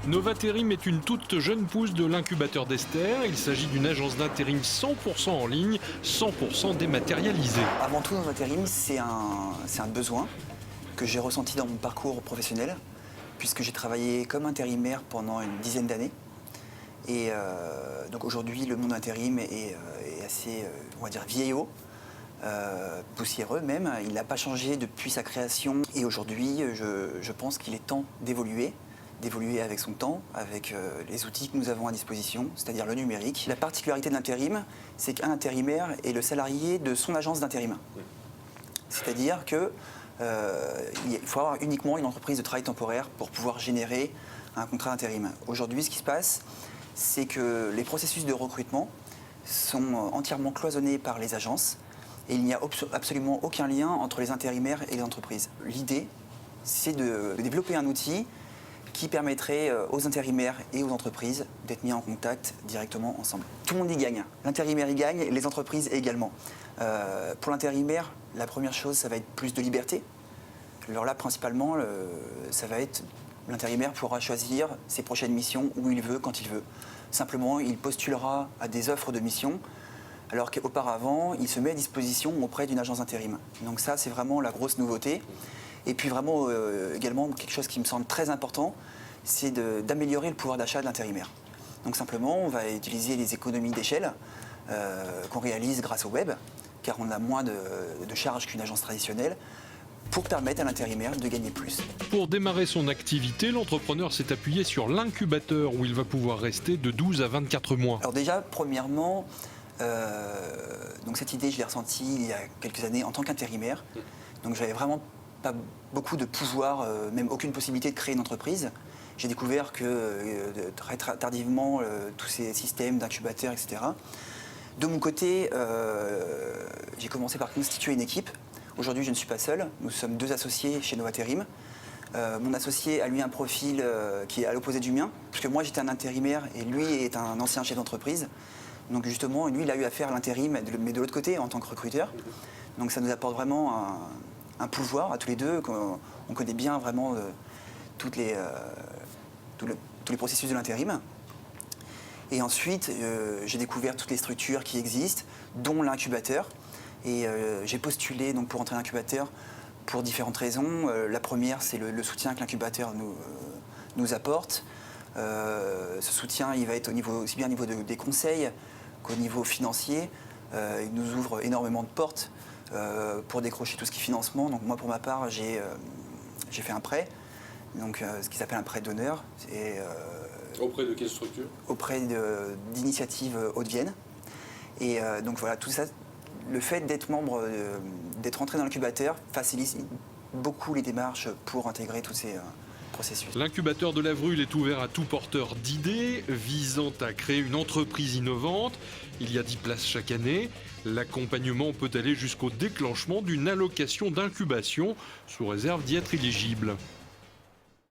Novatérim est une toute jeune pousse de l'incubateur d'Esther. Il s'agit d'une agence d'intérim 100% en ligne, 100% dématérialisée. Avant tout, dans l'intérim, c'est un besoin que j'ai ressenti dans mon parcours professionnel, puisque j'ai travaillé comme intérimaire pendant une dizaine d'années. Et donc aujourd'hui, le monde intérim est assez, on va dire, vieillot, poussiéreux même. Il n'a pas changé depuis sa création. Et aujourd'hui, je pense qu'il est temps d'évoluer avec son temps, avec les outils que nous avons à disposition, c'est-à-dire le numérique. La particularité de l'intérim, c'est qu'un intérimaire est le salarié de son agence d'intérim. C'est-à-dire qu'il faut avoir uniquement une entreprise de travail temporaire pour pouvoir générer un contrat d'intérim. Aujourd'hui, ce qui se passe, c'est que les processus de recrutement sont entièrement cloisonnés par les agences et il n'y a absolument aucun lien entre les intérimaires et les entreprises. L'idée, c'est de développer un outil qui permettrait aux intérimaires et aux entreprises d'être mis en contact directement ensemble. Tout le monde y gagne. L'intérimaire y gagne, les entreprises également. Pour l'intérimaire, la première chose, ça va être plus de liberté. Alors là, principalement, ça va être l'intérimaire pourra choisir ses prochaines missions où il veut, quand il veut. Simplement, il postulera à des offres de missions, alors qu'auparavant, il se met à disposition auprès d'une agence d'intérim. Donc ça, c'est vraiment la grosse nouveauté. Et puis vraiment, également, quelque chose qui me semble très important, c'est d'améliorer le pouvoir d'achat de l'intérimaire. Donc simplement, on va utiliser les économies d'échelle qu'on réalise grâce au web, car on a moins de charges qu'une agence traditionnelle, pour permettre à l'intérimaire de gagner plus. Pour démarrer son activité, l'entrepreneur s'est appuyé sur l'incubateur où il va pouvoir rester de 12 à 24 mois. Alors déjà, premièrement, donc cette idée, je l'ai ressentie il y a quelques années en tant qu'intérimaire. Donc j'avais vraiment pas beaucoup de pouvoir, même aucune possibilité de créer une entreprise. J'ai découvert que très tardivement, tous ces systèmes d'incubateurs, etc. De mon côté, j'ai commencé par constituer une équipe. Aujourd'hui, je ne suis pas seul. Nous sommes 2 associés chez Novatérim. Mon associé a lui un profil qui est à l'opposé du mien, puisque moi j'étais un intérimaire et lui est un ancien chef d'entreprise. Donc justement, lui, il a eu à faire l'intérim, mais de l'autre côté, en tant que recruteur. Donc ça nous apporte vraiment un pouvoir à tous les deux. On connaît bien vraiment tous les processus de l'intérim. Et ensuite, j'ai découvert toutes les structures qui existent, dont l'incubateur. Et j'ai postulé donc, pour entrer à l'incubateur pour différentes raisons. La première, c'est le soutien que l'incubateur nous apporte. Ce soutien, il va être aussi bien au niveau des conseils qu'au niveau financier. Il nous ouvre énormément de portes pour décrocher tout ce qui est financement. Donc moi, pour ma part, j'ai fait un prêt, donc, ce qui s'appelle un prêt d'honneur. Auprès de quelle structure? Auprès d'Initiative Haute-Vienne. Et donc voilà, tout ça, le fait d'être membre, d'être entré dans l'incubateur facilite beaucoup les démarches pour intégrer tous ces processus. L'incubateur de la Vrule est ouvert à tout porteur d'idées visant à créer une entreprise innovante. Il y a 10 places chaque année. L'accompagnement peut aller jusqu'au déclenchement d'une allocation d'incubation sous réserve d'y être éligible.